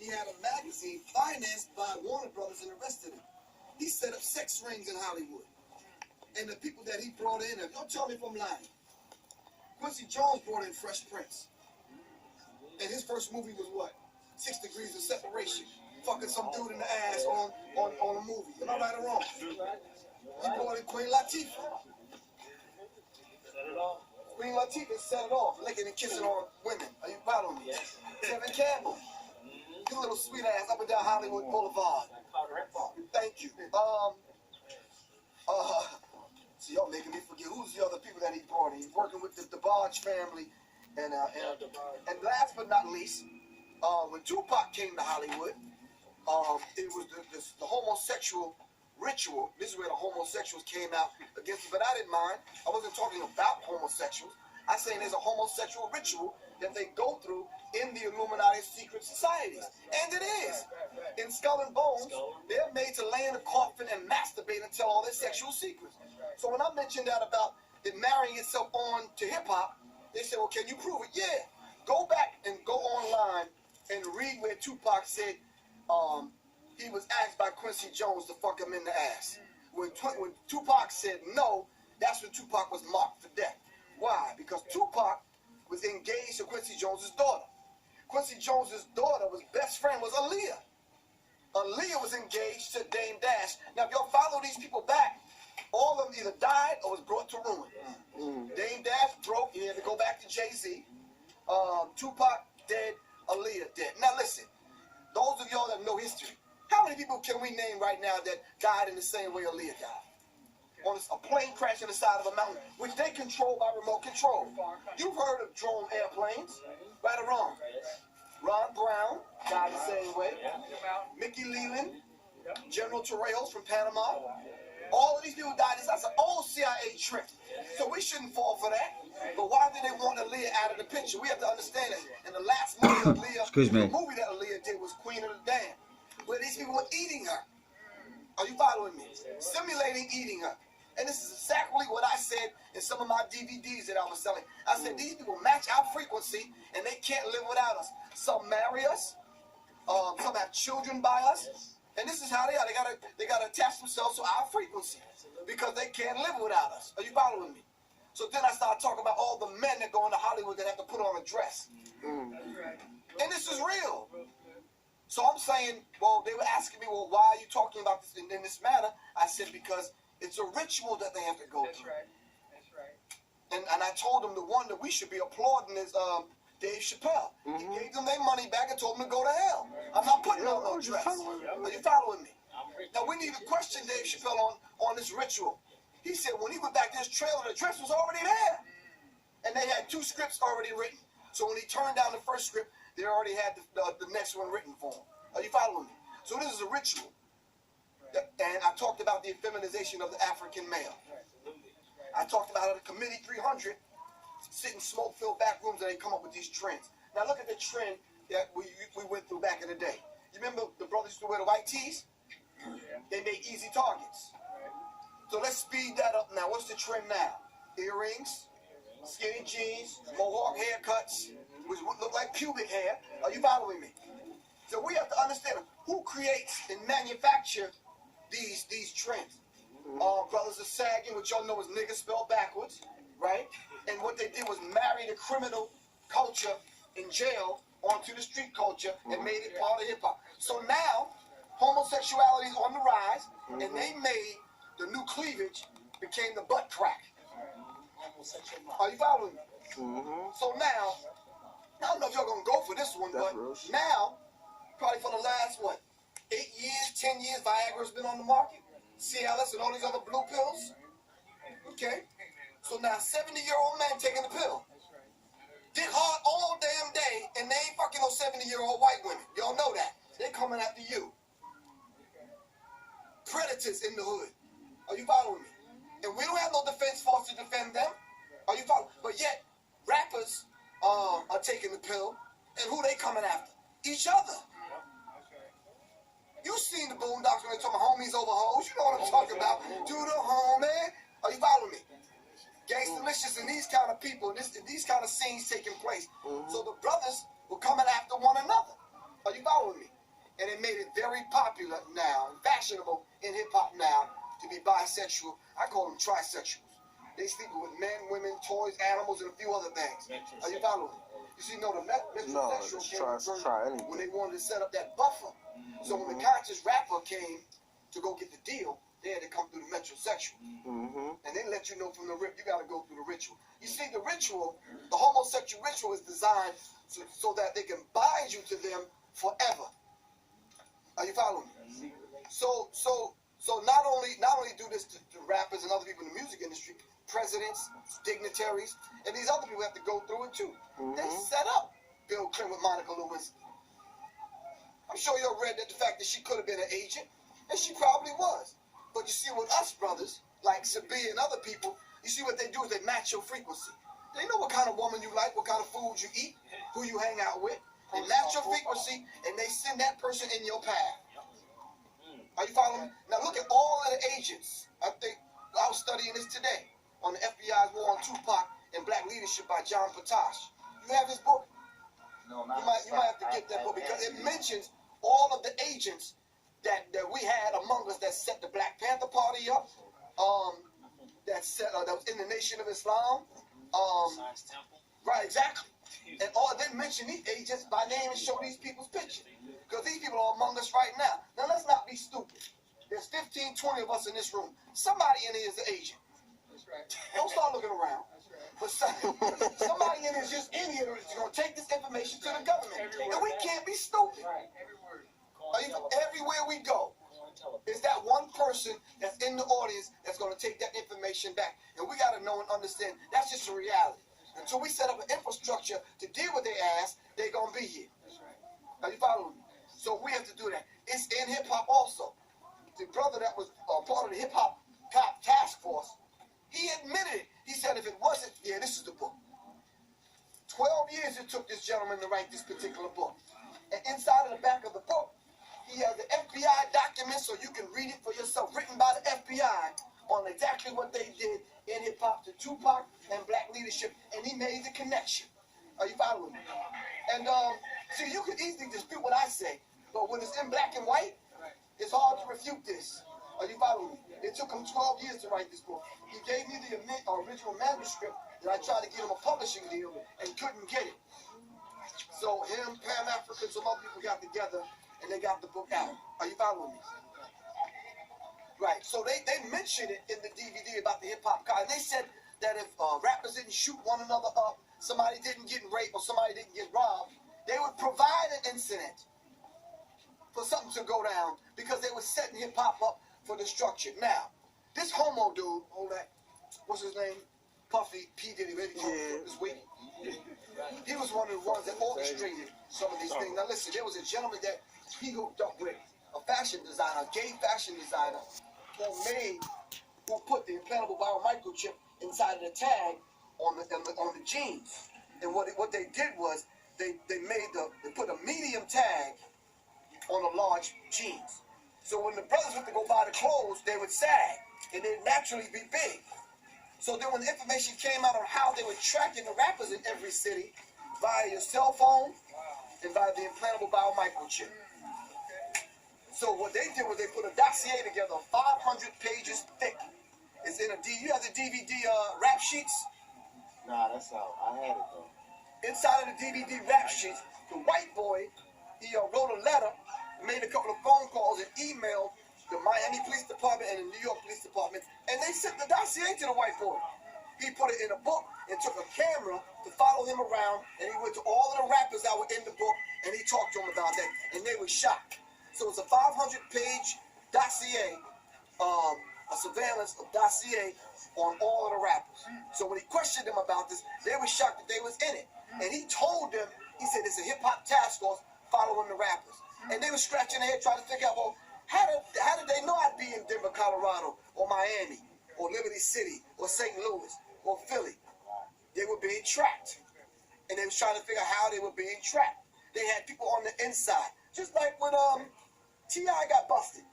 had a magazine financed by Warner Brothers and the rest of them. He set up sex rings in Hollywood. And the people that he brought in, don't tell me if I'm lying. Quincy Jones brought in Fresh Prince. And his first movie was what? 6 Degrees of Separation. Fucking some dude in the ass on a movie. Am I right or wrong? He brought in Queen Latifah. Queen Latifah set it off, licking and kissing on women. Are you following me? Kevin Campbell. His little sweet ass up and down Hollywood Boulevard. Thank you. So y'all making me forget who's the other people that he brought in. He's working with the Barge family. And last but not least, when Tupac came to Hollywood, it was the homosexual ritual. This is where the homosexuals came out against it, but I didn't mind. I wasn't talking about homosexuals. I'm saying there's a homosexual ritual that they go through in the Illuminati secret societies. And it is. In Skull and Bones, they're made to lay in a coffin and masturbate and tell all their sexual secrets. So when I mentioned that about it marrying itself on to hip-hop, they said, well, can you prove it? Yeah. Go back and go online and read where Tupac said he was asked by Quincy Jones to fuck him in the ass. When Tupac said no, that's when Tupac was marked for death. Why? Because Tupac was engaged to Quincy Jones's daughter. Quincy Jones's daughter's best friend was Aaliyah. Aaliyah was engaged to Dame Dash. Now, if y'all follow these people back, all of them either died or was brought to ruin. Dame Dash broke. He had to go back to Jay-Z. Tupac dead. Aaliyah dead. Now, listen. Those of y'all that know history, how many people can we name right now that died in the same way Aaliyah died? On a plane crash on the side of a mountain, which they control by remote control. You've heard of drone airplanes, right or wrong? Ron Brown died the same way. Mickey Leland, General Torrijos from Panama. All of these people died. That's an old CIA trick. So we shouldn't fall for that. But why did they want Aaliyah out of the picture? We have to understand it. And the last movie the movie that Aaliyah did was Queen of the Damned, where these people were eating her. Are you following me? Simulating eating her. And this is exactly what I said in some of my DVDs that I was selling. I said, these people match our frequency, and they can't live without us. Some marry us. Some have children by us. And this is how they are. They gotta attach themselves to our frequency because they can't live without us. Are you following me? So then I started talking about all the men that go into Hollywood that have to put on a dress. And this is real. So I'm saying, well, they were asking me, well, why are you talking about this in this manner? I said, because it's a ritual that they have to go through. That's right. And I told them the one that we should be applauding is Dave Chappelle. He gave them their money back and told them to go to hell. I'm not putting on no dress. Are you following me? Now, we need to question Dave Chappelle on this ritual. He said when he went back to his trailer, the dress was already there. And they had 2 scripts already written. So when he turned down the first script, they already had the next one written for him. Are you following me? So this is a ritual. And I talked about the feminization of the African male. I talked about how the Committee 300 sit in smoke-filled back rooms and they come up with these trends. Now look at the trend that we went through back in the day. You remember the brothers used to wear the white tees? They made easy targets. So let's speed that up now. What's the trend now? Earrings, skinny jeans, mohawk haircuts, which look like pubic hair. Are you following me? So we have to understand who creates and manufacture these trends. Brothers are sagging, which y'all know is nigga spelled backwards, right? And what they did was marry the criminal culture in jail onto the street culture and made it part of hip-hop. So now, homosexuality is on the rise, and they made the new cleavage became the butt crack. Are you following me? So now, I don't know if y'all gonna go for this one, but now, probably for the last, 8 years, 10 years, Viagra's been on the market. Cialis and all these other blue pills. Okay. So now 70-year-old men taking the pill. Did hard all damn day, and they ain't fucking no 70-year-old white women. Y'all know that. They coming after you. Predators in the hood. Are you following me? And we don't have no defense force to defend them. Are you following? But yet, rappers are taking the pill, and who they coming after? Each other. You seen the Boondocks when they talking about homies over hoes. You know what I'm talking about. Do the homie. Are you following me? Gangstalicious and these kind of people, these kind of scenes taking place. So the brothers were coming after one another. Are you following me? and it made it very popular now and fashionable in hip hop now to be bisexual. I call them trisexuals. They sleep with men, women, toys, animals, and a few other things. Are you following? You see, no, the metrosexual came when they wanted to set up that buffer. So when the conscious rapper came to go get the deal, they had to come through the metrosexual. And they let you know from the rip, you got to go through the ritual. You see, the ritual, the homosexual ritual is designed so that they can bind you to them forever. Are you following me? So not only do this to rappers and other people in the music industry, presidents, dignitaries, and these other people have to go through it too. They set up Bill Clinton with Monica Lewinsky. I'm sure you read that the fact that she could have been an agent, and she probably was. But you see, with us brothers, like Sabi and other people, you see what they do is they match your frequency. They know what kind of woman you like, what kind of food you eat, who you hang out with. They match your frequency, and they send that person in your path. Are you following me? Now look at all of the agents. I think I was studying this today on the FBI's War on Tupac and Black Leadership by John Potash. You have his book? No, you might have to get that book because it mentions all of the agents that we had among us that set the Black Panther Party up, that was in the Nation of Islam. Right, exactly. And all they mention these agents by name and show these people's pictures. Because these people are among us right now. Now let's not be stupid. There's 15, 20 of us in this room. Somebody in here is an agent. That's right. Don't start looking around. That's right. But somebody in here is just in here that's going to take this information to the government. And we can't be stupid. Right. Every word. Everywhere we go, is that one person that's in the audience that's going to take that information back. And we got to know and understand that's just a reality. Until we set up an infrastructure to deal with their ass, they're going to be here. That's right. Are you following me? So we have to do that. It's in hip-hop also. The brother that was part of the hip-hop cop task force, he admitted it. He said if it wasn't, yeah, this is the book. 12 years it took this gentleman to write this particular book. And inside of the back of the book, he has the FBI documents so you can read it for yourself, written by the FBI on exactly what they did in hip-hop to Tupac and Black Leadership, and he made the connection. Are you following me? And see, you can easily dispute what I say, but when it's in black and white, it's hard to refute this. Are you following me? It took him 12 years to write this book. He gave me the original manuscript that I tried to get him a publishing deal and couldn't get it. So him, Pam Africa, some other people got together and they got the book out. Are you following me? Right. So they mentioned it in the DVD about the hip-hop guy. And they said that if rappers didn't shoot one another up, somebody didn't get raped or somebody didn't get robbed, they would provide an incident for something to go down because they were setting hip-hop up for destruction. Now, this homo dude, hold that, what's his name? Puffy, P. Diddy, this week. He was one of the ones that orchestrated some of these things. Now listen, there was a gentleman that he hooked up with, a fashion designer, a gay fashion designer, who put the implantable biomicrochip inside of the tag on the jeans. And what they did was they put a medium tag on the large jeans. So when the brothers went to go buy the clothes, they would sag and they'd naturally be big. So then when the information came out on how they were tracking the rappers in every city via your cell phone and via the implantable biomicrochip. So what they did was they put a dossier together, 500 pages thick. It's in a you have the DVD rap sheets? Nah, that's out. I had it though. Inside of the DVD rap sheets, the white boy, he wrote a letter, made a couple of phone calls and emailed the Miami Police Department and the New York Police Department, and they sent the dossier to the white boy. He put it in a book and took a camera to follow him around, and he went to all of the rappers that were in the book, and he talked to them about that, and they were shocked. So it's a 500-page dossier, a surveillance of dossier on all of the rappers. So when he questioned them about this, they were shocked that they was in it. And he told them, he said, it's a hip-hop task force following the rappers. And they were scratching their head trying to figure out, well, how did they know I'd be in Denver, Colorado, or Miami, or Liberty City, or St. Louis, or Philly? They were being tracked. And they was trying to figure out how they were being tracked. They had people on the inside. Just like when T.I. got busted.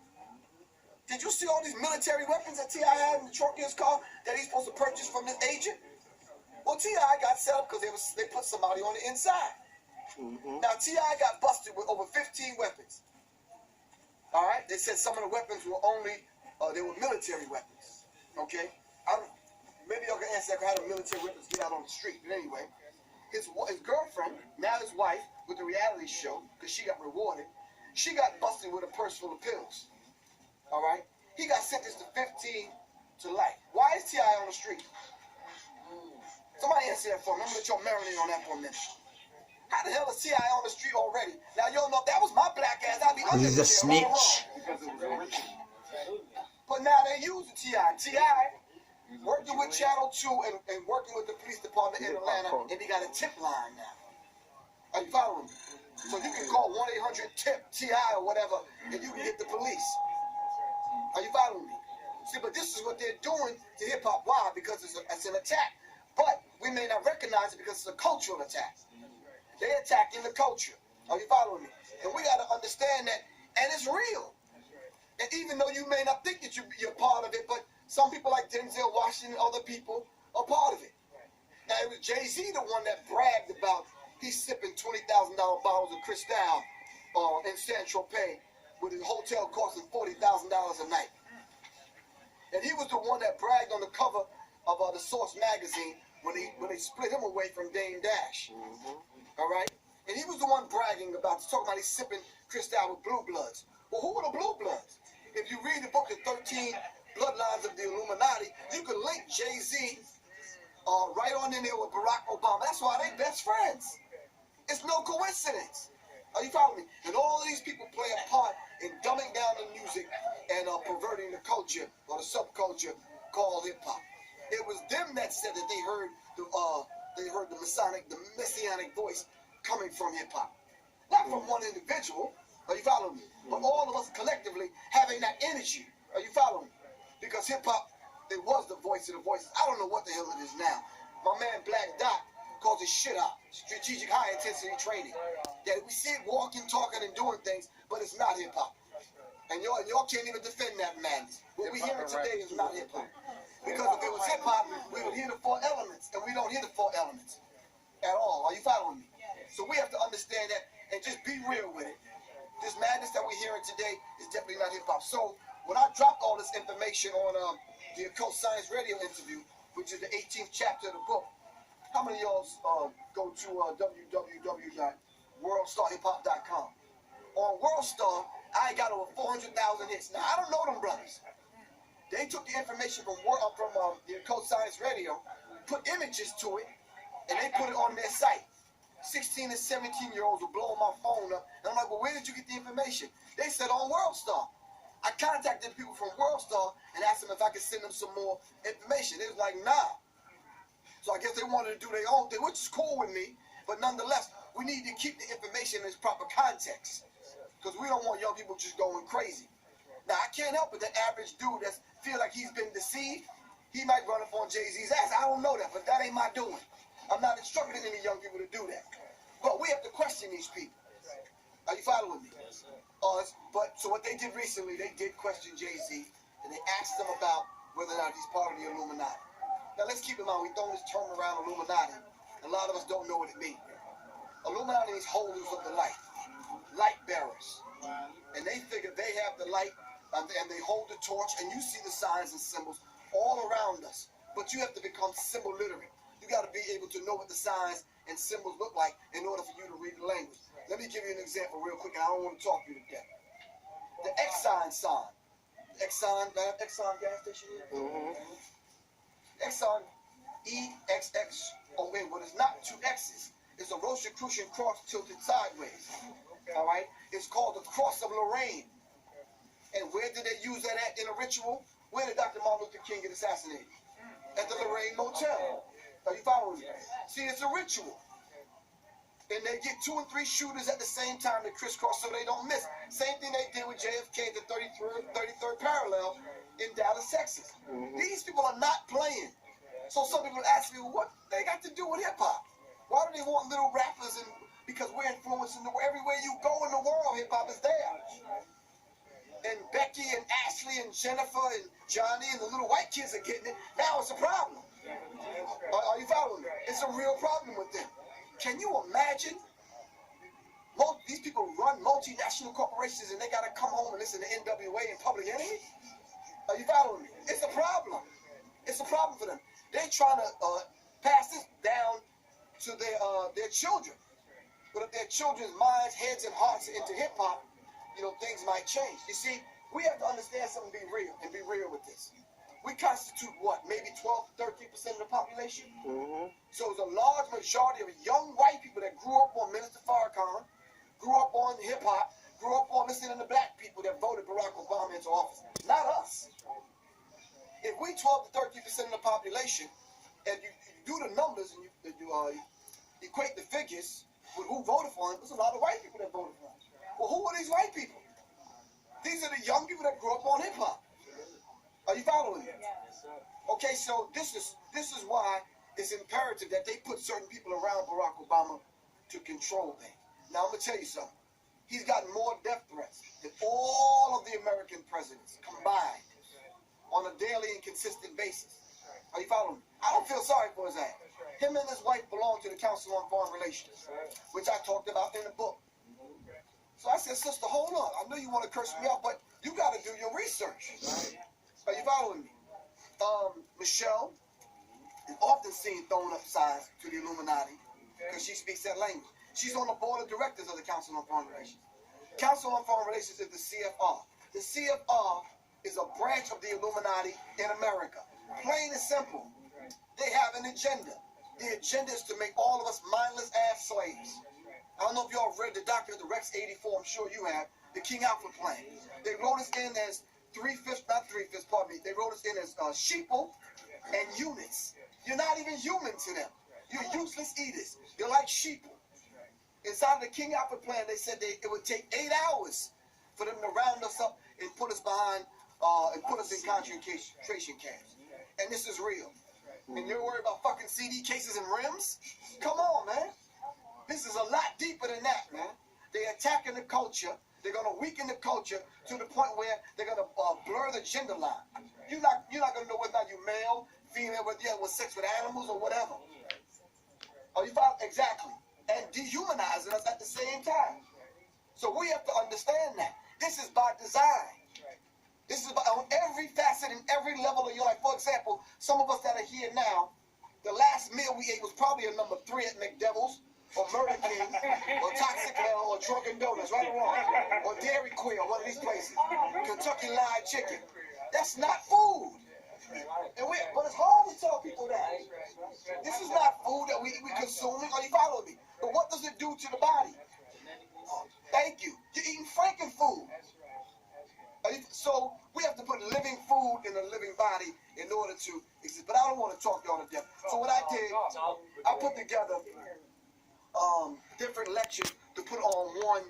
Did you see all these military weapons that T.I. had in the trunk of his car that he's supposed to purchase from this agent? Well, T.I. got set up because they put somebody on the inside. Now, T.I. got busted with over 15 weapons. All right, they said some of the weapons were only, they were military weapons. Okay, maybe y'all can answer that. How do military weapons get out on the street? But anyway, his girlfriend, now his wife, with the reality show, because she got rewarded, she got busted with a purse full of pills. All right, he got sentenced to 15 to life. Why is T.I. on the street? Somebody answer that for me. I'm gonna let y'all marinate on that for a minute. How the hell is T.I. on the street already? Now, y'all know if that was my black ass, I'd be under He's a snitch. But now they use T.I. T.I. working with Channel 2 and working with the police department in Atlanta, and they got a tip line now. Are you following me? So you can call 1-800-TIP-T.I. or whatever, and you can hit the police. Are you following me? See, but this is what they're doing to hip-hop. Why? Because it's an attack. But we may not recognize it because it's a cultural attack. They're attacking the culture. Are you following me? And we got to understand that, and it's real. And even though you may not think that you're part of it, but some people like Denzel Washington and other people are part of it. Now, it was Jay-Z the one that bragged about he's sipping $20,000 bottles of Cristal in San Tropez with his hotel costing $40,000 a night. And he was the one that bragged on the cover of the Source magazine when they split him away from Dame Dash. All right? And he was the one bragging about, talking about he's sipping Cristal with Blue Bloods. Well, who are the Blue Bloods? If you read the book, The 13 Bloodlines of the Illuminati, you can link Jay-Z right on in there with Barack Obama. That's why they best friends. It's no coincidence. Are you following me? And all of these people play a part in dumbing down the music and perverting the culture or the subculture called hip-hop. It was them that said that they heard the messianic voice coming from hip-hop. Not from one individual. Are you following me? But all of us collectively having that energy. Are you following me? Because hip-hop, it was the voice of the voices. I don't know what the hell it is now. My man Black Dot calls it shit out. Strategic high-intensity training. That we see it walking, talking, and doing things, but it's not hip-hop. And y'all can't even defend that madness. What we hearing today is not hip-hop. Because if it was hip-hop, we would hear the 4 elements. And we don't hear the 4 elements at all. Are you following me? So we have to understand that and just be real with it. This madness that we're hearing today is definitely not hip-hop. So when I dropped all this information on the Occult Science Radio interview, which is the 18th chapter of the book, how many of y'all go to www.worldstarhiphop.com? On WorldStar, I got over 400,000 hits. Now, I don't know them brothers. They took the information from the Occult Science Radio, put images to it, and they put it on their site. 16 and 17-year-olds were blowing my phone up. And I'm like, well, where did you get the information? They said on WorldStar. I contacted people from WorldStar and asked them if I could send them some more information. They was like, nah. So I guess they wanted to do their own thing, which is cool with me. But nonetheless, we need to keep the information in its proper context. Because we don't want young people just going crazy. Now, I can't help it. The average dude that feel like he's been deceived, he might run up on Jay-Z's ass. I don't know that, but that ain't my doing. I'm not instructing any young people to do that. But we have to question these people. Are you following me? So what they did recently, they did question Jay-Z, and they asked him about whether or not he's part of the Illuminati. Now let's keep in mind, we throw this term around Illuminati. A lot of us don't know what it means. Illuminati means holders of the light, light bearers. And they figure they have the light, and they hold the torch, and you see the signs and symbols all around us. But you have to become symbol literate. You got to be able to know what the signs and symbols look like in order for you to read the language. Let me give you an example real quick, and I don't want to talk you to death. The Exxon sign. Exxon gas station here? Exxon, E-X-X-O-N. Well, it's not 2 X's. It's a Rosicrucian cross tilted sideways. All right? It's called the Cross of Lorraine. And where did they use that at in a ritual? Where did Dr. Martin Luther King get assassinated? At the Lorraine Motel. Are you following me? See, it's a ritual. And they get 2 and 3 shooters at the same time to crisscross so they don't miss. Same thing they did with JFK at the 33rd parallel in Dallas, Texas. These people are not playing. So some people ask me, well, what they got to do with hip-hop? Why do they want little rappers? And because we're influencing everywhere you go in the world, hip-hop is there. And Becky and Ashley and Jennifer and Johnny and the little white kids are getting it. Now it's a problem. Are you following me? It's a real problem with them. Can you imagine? These people run multinational corporations and they got to come home and listen and the NWA and Public Enemy? Are you following me? It's a problem. It's a problem for them. They're trying to pass this down to their children. But if their children's minds, heads, and hearts are into hip-hop, things might change. You see, we have to understand something and be real with this. We constitute what? Maybe 12 to 13% of the population? Mm-hmm. So it's a large majority of young white people that grew up on Minister Farrakhan, grew up on hip-hop, grew up on listening to black people that voted Barack Obama into office. Not us. If we 12 to 13% of the population, and you do the numbers and you equate the figures with who voted for him, there's a lot of white people that voted for him. Well, who are these white people? These are the young people that grew up on hip-hop. Are you following me? Okay, so this is why it's imperative that they put certain people around Barack Obama to control things. Now, I'm going to tell you something. He's gotten more death threats than all of the American presidents combined on a daily and consistent basis. Are you following me? I don't feel sorry for his ass. Him and his wife belong to the Council on Foreign Relations, which I talked about in the book. So I said, sister, hold on. I know you want to curse me out, but you got to do your research. Are you following me? Michelle is often seen throwing up signs to the Illuminati because she speaks that language. She's on the board of directors of the Council on Foreign Relations. Council on Foreign Relations is the CFR. The CFR is a branch of the Illuminati in America. Plain and simple. They have an agenda. The agenda is to make all of us mindless ass slaves. I don't know if y'all read the document, the Rex 84, I'm sure you have, the King Alfred Plan. They wrote us in as they wrote us in as sheeple and units. You're not even human to them. You're useless eaters. You're like sheeple. Inside of the King Alfred Plan, they said it would take 8 hours for them to round us up and put us behind, and put us in concentration camps. And this is real. And you're worried about fucking CD cases and rims? Come on, man. This is a lot deeper than that, man. They're attacking the culture. They're going to weaken the culture to the point where they're going to blur the gender line. You're not going to know whether or not you're male, female, whether you have sex with animals or whatever. Are you following? Exactly. And dehumanizing us at the same time. So we have to understand that. This is by design. This is on every facet and every level of your life. For example, some of us that are here now, the last meal we ate was probably a number 3 at McDevil's, or Murder King, or Toxic Hell, or Drunken Donuts, right or wrong, or Dairy Queen, or one of these places. Kentucky Fried Chicken. That's not food. But it's hard to tell people that. This is not food that we consuming. Are you following me? But what does it do to the body? Thank you. You're eating Frankenfood. So we have to put living food in a living body in order to exist. But I don't want to talk y'all to death. So what I did, I put together different lectures to put on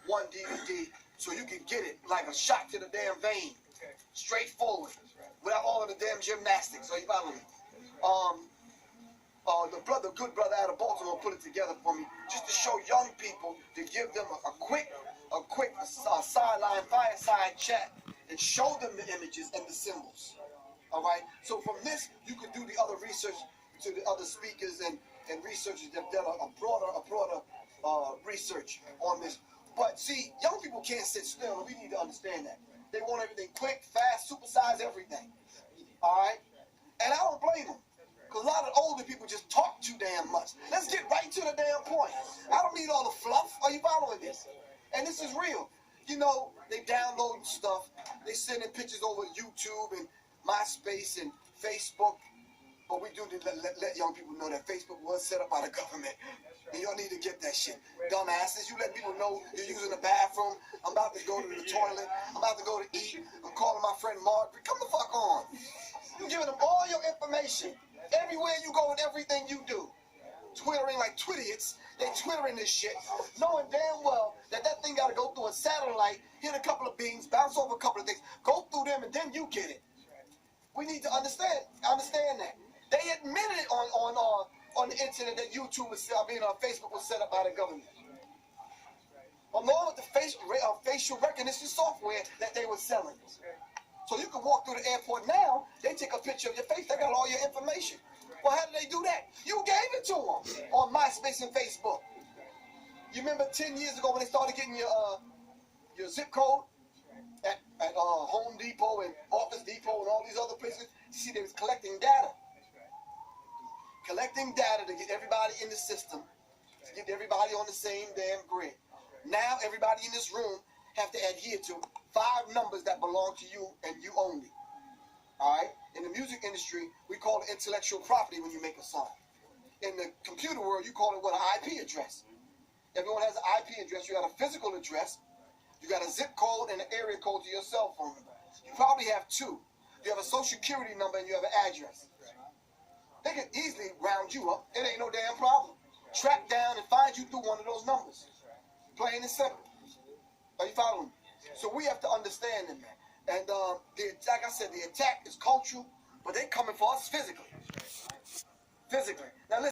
one DVD so you can get it like a shot to the damn vein, straightforward, without all of the damn gymnastics. So you follow me? The good brother out of Baltimore put it together for me just to show young people, to give them a quick sideline fireside chat and show them the images and the symbols. All right. So from this, you can do the other research to the other speakers and researchers that done a broader research on this. But see, young people can't sit still, and we need to understand that. They want everything quick, fast, supersize everything. All right? And I don't blame them, because a lot of older people just talk too damn much. Let's get right to the damn point. I don't need all the fluff. Are you following this? And this is real. You know, they download stuff. They sending pictures over YouTube and MySpace and Facebook. But we do need to let young people know that Facebook was set up by the government. And y'all need to get that shit. Dumbasses, you let people know you're using the bathroom. I'm about to go to the toilet. I'm about to go to eat. I'm calling my friend Margaret. Come the fuck on. You're giving them all your information. Everywhere you go and everything you do. Twittering like Twidiots. They Twittering this shit, knowing damn well that thing got to go through a satellite, hit a couple of beams, bounce over a couple of things, go through them, and then you get it. We need to understand that. They admitted it on the internet that YouTube was, Facebook was set up by the government. Along with the facial recognition software that they were selling. So you can walk through the airport now, they take a picture of your face, they got all your information. Well, how did they do that? You gave it to them on MySpace and Facebook. You remember 10 years ago when they started getting your zip code? at Home Depot and Office Depot and all these other places. See, they was collecting data. Collecting data to get everybody in the system, to get everybody on the same damn grid. Now everybody in this room have to adhere to 5 numbers that belong to you and you only. Alright? In the music industry, we call it intellectual property when you make a song. In the computer world, you call it what? An IP address. Everyone has an IP address. You got a physical address. You got a zip code and an area code to your cell phone number. You probably have 2. You have a social security number and you have an address. They can easily round you up. It ain't no damn problem. Track down and find you through one of those numbers. Plain and simple. Are you following me? So we have to understand them, man. And like I said, the attack is cultural, but they coming for us physically. Physically. Now listen.